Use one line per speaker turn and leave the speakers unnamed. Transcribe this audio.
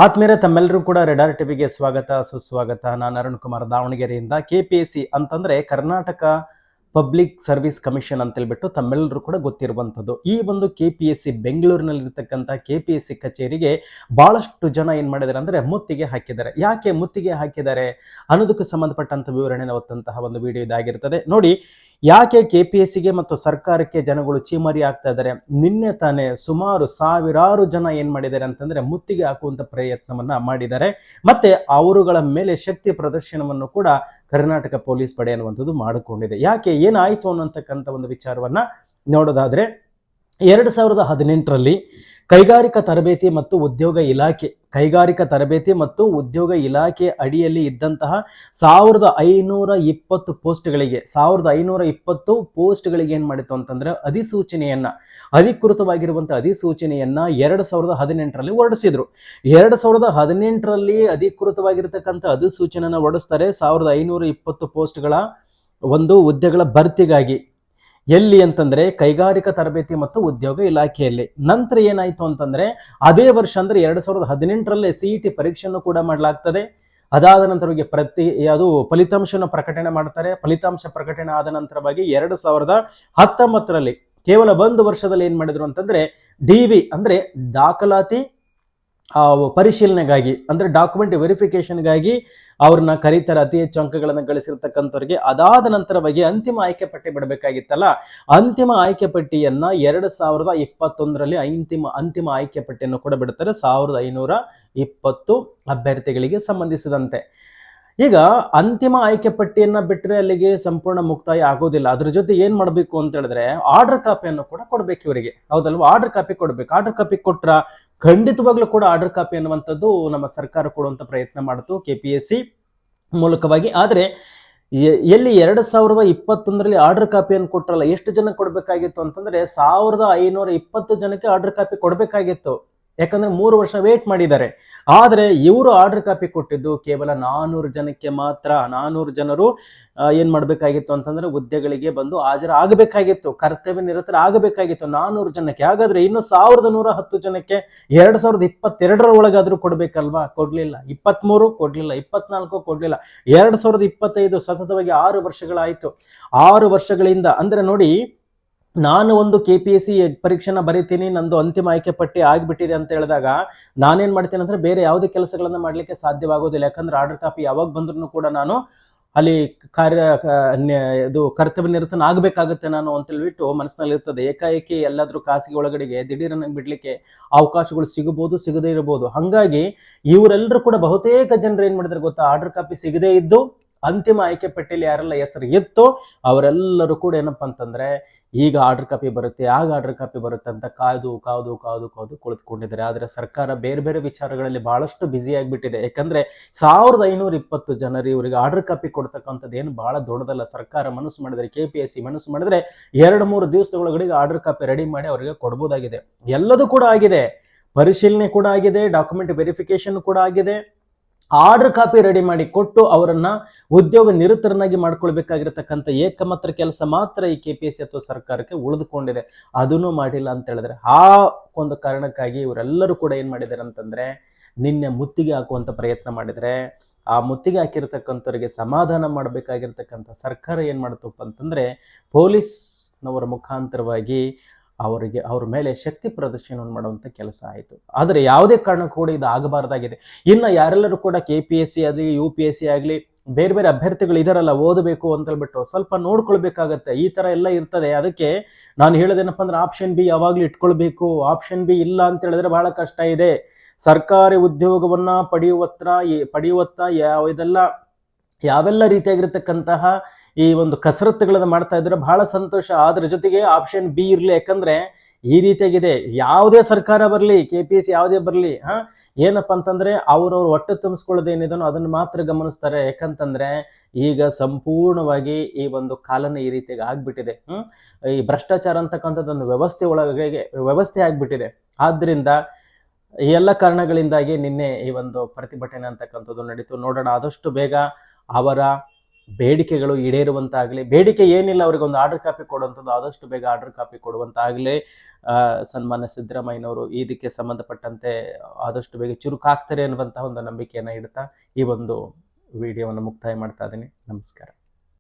ಆತ್ಮೀಯರೇ, ತಮ್ಮೆಲ್ಲರೂ ಕೂಡ ರೆಡಾರ್ ಟಿವಿಗೆ ಸ್ವಾಗತ ಸುಸ್ವಾಗತ. ನಾನು ಅರುಣ್ ಕುಮಾರ್, ದಾವಣಗೆರೆಯಿಂದ. KPSC ಅಂತಂದ್ರೆ ಕರ್ನಾಟಕ ಪಬ್ಲಿಕ್ ಸರ್ವಿಸ್ ಕಮಿಷನ್ ಅಂತ ಹೇಳ್ಬಿಟ್ಟು ತಮ್ಮೆಲ್ಲರೂ ಕೂಡ ಗೊತ್ತಿರುವಂಥದ್ದು. ಈ ಒಂದು KPSC ಬೆಂಗಳೂರಿನಲ್ಲಿರ್ತಕ್ಕಂಥ KPSC ಕಚೇರಿಗೆ ಬಹಳಷ್ಟು ಜನ ಏನ್ ಮಾಡಿದ್ದಾರೆ ಅಂದ್ರೆ ಮುತ್ತಿಗೆ ಹಾಕಿದ್ದಾರೆ. ಯಾಕೆ ಮುತ್ತಿಗೆ ಹಾಕಿದ್ದಾರೆ ಅನ್ನೋದಕ್ಕೆ ಸಂಬಂಧಪಟ್ಟಂತ ವಿವರಣೆ ಹೊತ್ತಂತಹ ಒಂದು ವಿಡಿಯೋ ಇದಾಗಿರ್ತದೆ. ನೋಡಿ, ಯಾಕೆ KPSCಗೆ ಮತ್ತು ಸರ್ಕಾರಕ್ಕೆ ಜನಗಳು ಚೀಮಾರಿ ಆಗ್ತಾ ಇದ್ದಾರೆ. ನಿನ್ನೆ ತಾನೇ ಸುಮಾರು ಸಾವಿರಾರು ಜನ ಏನ್ ಮಾಡಿದ್ದಾರೆ ಅಂತಂದ್ರೆ ಮುತ್ತಿಗೆ ಹಾಕುವಂತ ಪ್ರಯತ್ನವನ್ನ ಮಾಡಿದ್ದಾರೆ. ಮತ್ತೆ ಅವರುಗಳ ಮೇಲೆ ಶಕ್ತಿ ಪ್ರದರ್ಶನವನ್ನು ಕೂಡ ಕರ್ನಾಟಕ ಪೊಲೀಸ್ ಪಡೆ ಅನ್ನುವಂಥದ್ದು ಮಾಡಿಕೊಂಡಿದೆ. ಯಾಕೆ, ಏನಾಯ್ತು ಅನ್ನತಕ್ಕಂಥ ಒಂದು ವಿಚಾರವನ್ನ ನೋಡೋದಾದ್ರೆ, 2018ರಲ್ಲಿ ಕೈಗಾರಿಕಾ ತರಬೇತಿ ಮತ್ತು ಉದ್ಯೋಗ ಇಲಾಖೆ ಅಡಿಯಲ್ಲಿ ಇದ್ದಂತಹ 1520 ಪೋಸ್ಟ್ಗಳಿಗೆ ಏನ್ ಮಾಡಿತ್ತು ಅಂತಂದ್ರೆ ಅಧಿಕೃತವಾಗಿರುವಂತಹ ಅಧಿಸೂಚನೆಯನ್ನ 2018ರಲ್ಲಿ ಹೊರಡಿಸಿದ್ರು. 2018ರಲ್ಲಿ ಅಧಿಕೃತವಾಗಿರ್ತಕ್ಕಂಥ ಅಧಿಸೂಚನೆಯನ್ನ ಹೊರಡಿಸ್ತಾರೆ 1520 ಪೋಸ್ಟ್ಗಳ ಒಂದು ಹುದ್ದೆಗಳ ಭರ್ತಿಗಾಗಿ. ಎಲ್ಲಿ ಅಂತಂದ್ರೆ ಕೈಗಾರಿಕಾ ತರಬೇತಿ ಮತ್ತು ಉದ್ಯೋಗ ಇಲಾಖೆಯಲ್ಲಿ. ನಂತರ ಏನಾಯ್ತು ಅಂತಂದ್ರೆ ಅದೇ ವರ್ಷ ಅಂದ್ರೆ 2018ರಲ್ಲಿ CET ಪರೀಕ್ಷೆಯನ್ನು ಕೂಡ ಮಾಡಲಾಗ್ತದೆ. ಅದಾದ ನಂತರವಾಗಿ ಫಲಿತಾಂಶವನ್ನು ಪ್ರಕಟಣೆ ಮಾಡ್ತಾರೆ. ಫಲಿತಾಂಶ ಪ್ರಕಟಣೆ ಆದ ನಂತರವಾಗಿ 2019ರಲ್ಲಿ ಕೇವಲ ಒಂದು ವರ್ಷದಲ್ಲಿ ಏನ್ ಮಾಡಿದ್ರು ಅಂತಂದ್ರೆ DV ಅಂದ್ರೆ ದಾಖಲಾತಿ ಪರಿಶೀಲನೆಗಾಗಿ, ಅಂದ್ರೆ ಡಾಕ್ಯುಮೆಂಟ್ ವೆರಿಫಿಕೇಶನ್ಗಾಗಿ ಅವ್ರನ್ನ ಕರೀತಾರೆ, ಅತಿ ಹೆಚ್ಚು ಅಂಕಗಳನ್ನು ಗಳಿಸಿರ್ತಕ್ಕಂಥವ್ರಿಗೆ. ಅದಾದ ನಂತರವಾಗಿ ಅಂತಿಮ ಆಯ್ಕೆ ಪಟ್ಟಿ ಬಿಡಬೇಕಾಗಿತ್ತಲ್ಲ, ಅಂತಿಮ ಆಯ್ಕೆ ಪಟ್ಟಿಯನ್ನ 2021ರಲ್ಲಿ ಅಂತಿಮ ಆಯ್ಕೆ ಪಟ್ಟಿಯನ್ನು ಕೂಡ ಬಿಡ್ತಾರೆ 1520 ಅಭ್ಯರ್ಥಿಗಳಿಗೆ ಸಂಬಂಧಿಸಿದಂತೆ. ಈಗ ಅಂತಿಮ ಆಯ್ಕೆ ಪಟ್ಟಿಯನ್ನ ಬಿಟ್ಟರೆ ಅಲ್ಲಿಗೆ ಸಂಪೂರ್ಣ ಮುಕ್ತಾಯ ಆಗೋದಿಲ್ಲ. ಅದ್ರ ಜೊತೆ ಏನ್ ಮಾಡ್ಬೇಕು ಅಂತ ಹೇಳಿದ್ರೆ ಆರ್ಡರ್ ಕಾಪಿಯನ್ನು ಕೂಡ ಕೊಡ್ಬೇಕು ಇವರಿಗೆ, ಹೌದಲ್ವಾ? ಆರ್ಡರ್ ಕಾಪಿ ಕೊಡ್ಬೇಕು. ಆರ್ಡರ್ ಕಾಪಿ ಕೊಟ್ರ ಖಂಡಿತವಾಗ್ಲೂ ಕೂಡ ಆರ್ಡರ್ ಕಾಪಿ ಅನ್ನುವಂಥದ್ದು ನಮ್ಮ ಸರ್ಕಾರ ಕೊಡುವಂತ ಪ್ರಯತ್ನ ಮಾಡಿತು KPSC ಮೂಲಕವಾಗಿ. ಆದ್ರೆ ಎಲ್ಲಿ 2021ರಲ್ಲಿ ಆರ್ಡರ್ ಕಾಪಿಯನ್ನು ಕೊಟ್ರಲ್ಲ, ಎಷ್ಟು ಜನ ಕೊಡ್ಬೇಕಾಗಿತ್ತು ಅಂತಂದ್ರೆ 1520 ಜನಕ್ಕೆ ಆರ್ಡರ್ ಕಾಪಿ ಕೊಡ್ಬೇಕಾಗಿತ್ತು. ಯಾಕಂದ್ರೆ 3 ವರ್ಷ ವೇಟ್ ಮಾಡಿದ್ದಾರೆ. ಆದ್ರೆ ಇವರು ಆರ್ಡರ್ ಕಾಪಿ ಕೊಟ್ಟಿದ್ದು ಕೇವಲ 400 ಜನಕ್ಕೆ ಮಾತ್ರ. 400 ಜನರು ಏನ್ ಮಾಡ್ಬೇಕಾಗಿತ್ತು ಅಂತಂದ್ರೆ ಹುದ್ದೆಗಳಿಗೆ ಬಂದು ಹಾಜರಾಗಬೇಕಾಗಿತ್ತು, ಕರ್ತವ್ಯ ನಿರತರ ಆಗಬೇಕಾಗಿತ್ತು 400 ಜನಕ್ಕೆ. ಹಾಗಾದ್ರೆ ಇನ್ನು 1110 ಜನಕ್ಕೆ 2022ರ ಒಳಗಾದ್ರೂ ಕೊಡ್ಬೇಕಲ್ವಾ? ಕೊಡ್ಲಿಲ್ಲ. 23 ಕೊಡ್ಲಿಲ್ಲ, 24 ಕೊಡ್ಲಿಲ್ಲ, 2025 ಸತತವಾಗಿ 6 ವರ್ಷಗಳಾಯ್ತು. 6 ವರ್ಷಗಳಿಂದ ಅಂದ್ರೆ ನೋಡಿ, ನಾನು ಒಂದು KPSC ಪರೀಕ್ಷೆನ ಬರೀತೀನಿ, ನಂದು ಅಂತಿಮ ಆಯ್ಕೆ ಪಟ್ಟಿ ಆಗಿಬಿಟ್ಟಿದೆ ಅಂತ ಹೇಳಿದಾಗ ನಾನೇನ್ ಮಾಡ್ತೀನಿ ಅಂದ್ರೆ ಬೇರೆ ಯಾವುದೇ ಕೆಲಸಗಳನ್ನ ಮಾಡ್ಲಿಕ್ಕೆ ಸಾಧ್ಯವಾಗೋದಿಲ್ಲ. ಯಾಕಂದ್ರೆ ಆರ್ಡರ್ ಕಾಪಿ ಯಾವಾಗ ಬಂದ್ರು ಕೂಡ ನಾನು ಅಲ್ಲಿ ಕರ್ತವ್ಯ ನಿರತನ ಆಗ್ಬೇಕಾಗುತ್ತೆ ನಾನು ಅಂತ ಹೇಳ್ಬಿಟ್ಟು ಮನಸ್ಸಿನಲ್ಲಿ ಇರ್ತದೆ. ಏಕಾಏಕಿ ಎಲ್ಲಾದ್ರೂ ಖಾಸಗಿ ಒಳಗಡೆಗೆ ದಿಢೀರನ್ನ ಬಿಡ್ಲಿಕ್ಕೆ ಅವಕಾಶಗಳು ಸಿಗಬಹುದು, ಸಿಗದೇ ಇರಬಹುದು. ಹಂಗಾಗಿ ಇವರೆಲ್ಲರೂ ಕೂಡ ಬಹುತೇಕ ಜನರು ಏನ್ ಮಾಡಿದ್ರೆ ಗೊತ್ತಾ, ಆರ್ಡರ್ ಕಾಪಿ ಸಿಗದೇ ಇದ್ದು ಅಂತಿಮ ಆಯ್ಕೆ ಪಟ್ಟಿಯಲ್ಲಿ ಯಾರೆಲ್ಲ ಹೆಸರು ಇತ್ತು ಅವರೆಲ್ಲರೂ ಕೂಡ ಏನಪ್ಪಾ ಅಂತಂದ್ರೆ ಈಗ ಆರ್ಡರ್ ಕಾಪಿ ಬರುತ್ತೆ, ಆಗ ಆರ್ಡರ್ ಕಾಪಿ ಬರುತ್ತೆ ಅಂತ ಕಾದು ಕುಳಿತುಕೊಂಡಿದ್ದಾರೆ. ಆದ್ರೆ ಸರ್ಕಾರ ಬೇರೆ ಬೇರೆ ವಿಚಾರಗಳಲ್ಲಿ ಬಹಳಷ್ಟು ಬ್ಯುಸಿ ಆಗಿಬಿಟ್ಟಿದೆ. ಯಾಕಂದ್ರೆ 1520 ಜನರು ಇವರಿಗೆ ಆರ್ಡರ್ ಕಾಪಿ ಕೊಡ್ತಕ್ಕಂಥದ್ದು ಏನು ಬಹಳ ದೊಡ್ಡದಲ್ಲ. ಸರ್ಕಾರ ಮನಸ್ಸು ಮಾಡಿದ್ರೆ, KPSC ಮನಸ್ಸು ಮಾಡಿದ್ರೆ 2-3 ದಿವಸದೊಳಗಡೆ ಆರ್ಡರ್ ಕಾಪಿ ರೆಡಿ ಮಾಡಿ ಅವರಿಗೆ ಕೊಡ್ಬೋದಾಗಿದೆ. ಎಲ್ಲದೂ ಕೂಡ ಆಗಿದೆ, ಪರಿಶೀಲನೆ ಕೂಡ ಆಗಿದೆ, ಡಾಕ್ಯುಮೆಂಟ್ ವೆರಿಫಿಕೇಶನ್ ಕೂಡ ಆಗಿದೆ. ಆರ್ಡರ್ ಕಾಪಿ ರೆಡಿ ಮಾಡಿ ಕೊಟ್ಟು ಅವರನ್ನ ಉದ್ಯೋಗ ನಿರತರನ್ನಾಗಿ ಮಾಡ್ಕೊಳ್ಬೇಕಾಗಿರತಕ್ಕಂಥ ಏಕಮಾತ್ರ ಕೆಲಸ ಮಾತ್ರ ಈ KPSC ಅಥವಾ ಸರ್ಕಾರಕ್ಕೆ ಉಳಿದುಕೊಂಡಿದೆ. ಅದನ್ನು ಮಾಡಿಲ್ಲ ಅಂತ ಹೇಳಿದ್ರೆ ಆ ಒಂದು ಕಾರಣಕ್ಕಾಗಿ ಇವರೆಲ್ಲರೂ ಕೂಡ ಏನ್ ಮಾಡಿದ್ದಾರೆ ಅಂತಂದ್ರೆ ನಿನ್ನೆ ಮುತ್ತಿಗೆ ಹಾಕುವಂತ ಪ್ರಯತ್ನ ಮಾಡಿದ್ರೆ, ಆ ಮುತ್ತಿಗೆ ಹಾಕಿರ್ತಕ್ಕಂಥವ್ರಿಗೆ ಸಮಾಧಾನ ಮಾಡಬೇಕಾಗಿರ್ತಕ್ಕಂಥ ಸರ್ಕಾರ ಏನ್ ಮಾಡ್ತಪ್ಪ ಅಂತಂದ್ರೆ ಪೊಲೀಸ್ನವರ ಮುಖಾಂತರವಾಗಿ ಅವ್ರ ಮೇಲೆ ಶಕ್ತಿ ಪ್ರದರ್ಶನವನ್ನು ಮಾಡುವಂತ ಕೆಲಸ ಆಯಿತು. ಆದರೆ ಯಾವುದೇ ಕಾರಣಕ್ಕೂ ಕೂಡ ಇದು ಆಗಬಾರ್ದಾಗಿದೆ. ಇನ್ನು ಯಾರೆಲ್ಲರೂ ಕೂಡ KPSC ಆಗಲಿ, UPSC ಆಗಲಿ, ಬೇರೆ ಬೇರೆ ಅಭ್ಯರ್ಥಿಗಳು ಇದಾರಲ್ಲ, ಓದಬೇಕು ಅಂತ ಹೇಳ್ಬಿಟ್ಟು ಸ್ವಲ್ಪ ನೋಡ್ಕೊಳ್ಬೇಕಾಗತ್ತೆ. ಈ ತರ ಎಲ್ಲ ಇರ್ತದೆ. ಅದಕ್ಕೆ ನಾನು ಹೇಳೋದೇನಪ್ಪ ಅಂದ್ರೆ ಆಪ್ಷನ್ B ಯಾವಾಗ್ಲೂ ಇಟ್ಕೊಳ್ಬೇಕು. ಆಪ್ಷನ್ B ಇಲ್ಲ ಅಂತ ಹೇಳಿದ್ರೆ ಬಹಳ ಕಷ್ಟ ಇದೆ. ಸರ್ಕಾರಿ ಉದ್ಯೋಗವನ್ನ ಪಡೆಯುವತ್ತ ಯಾವೆಲ್ಲ ರೀತಿಯಾಗಿರ್ತಕ್ಕಂತಹ ಈ ಒಂದು ಕಸರತ್ತುಗಳನ್ನ ಮಾಡ್ತಾ ಇದ್ರೆ ಬಹಳ ಸಂತೋಷ. ಅದ್ರ ಜೊತೆಗೆ ಆಪ್ಷನ್ B ಇರ್ಲಿ. ಯಾಕಂದ್ರೆ ಈ ರೀತಿಯಾಗಿದೆ, ಯಾವುದೇ ಸರ್ಕಾರ ಬರ್ಲಿ, KPSC ಯಾವುದೇ ಬರ್ಲಿ, ಏನಪ್ಪಾ ಅಂತಂದ್ರೆ ಅವ್ರವ್ರ ಹೊಟ್ಟೆ ತುಂಬಿಸ್ಕೊಳ್ಳೋದೇನಿದನೋ ಅದನ್ನ ಮಾತ್ರ ಗಮನಿಸ್ತಾರೆ. ಯಾಕಂತಂದ್ರೆ ಈಗ ಸಂಪೂರ್ಣವಾಗಿ ಈ ಒಂದು ಕಾಲನೇ ಈ ರೀತಿಯಾಗಿ ಆಗ್ಬಿಟ್ಟಿದೆ. ಈ ಭ್ರಷ್ಟಾಚಾರ ಅಂತಕ್ಕಂಥದ್ದೊಂದು ವ್ಯವಸ್ಥೆ ಆಗ್ಬಿಟ್ಟಿದೆ. ಆದ್ರಿಂದ ಈ ಎಲ್ಲ ಕಾರಣಗಳಿಂದಾಗಿ ನಿನ್ನೆ ಈ ಒಂದು ಪ್ರತಿಭಟನೆ ಅಂತಕ್ಕಂಥದ್ದು ನಡೀತು. ನೋಡೋಣ, ಆದಷ್ಟು ಬೇಗ ಅವರ ಬೇಡಿಕೆಗಳು ಈಡೇರುವಂತಾಗಲಿ, ಬೇಡಿಕೆ ಏನಿಲ್ಲ ಅವ್ರಿಗೆ ಒಂದು ಆರ್ಡರ್ ಕಾಪಿ ಕೊಡುವಂಥದ್ದು, ಆದಷ್ಟು ಬೇಗ ಆರ್ಡರ್ ಕಾಪಿ ಕೊಡುವಂತಾಗಲಿ ಸನ್ಮಾನ್ಯ ಸಿದ್ದರಾಮಯ್ಯನವರು ಇದಕ್ಕೆ ಸಂಬಂಧಪಟ್ಟಂತೆ ಆದಷ್ಟು ಬೇಗ ಚುರುಕಾಗ್ತಾರೆ ಅನ್ನುವಂತಹ ಒಂದು ನಂಬಿಕೆಯನ್ನು ಇಡ್ತಾ ಈ ಒಂದು ವಿಡಿಯೋವನ್ನು ಮುಕ್ತಾಯ ಮಾಡ್ತಾ ಇದ್ದೀನಿ. ನಮಸ್ಕಾರ.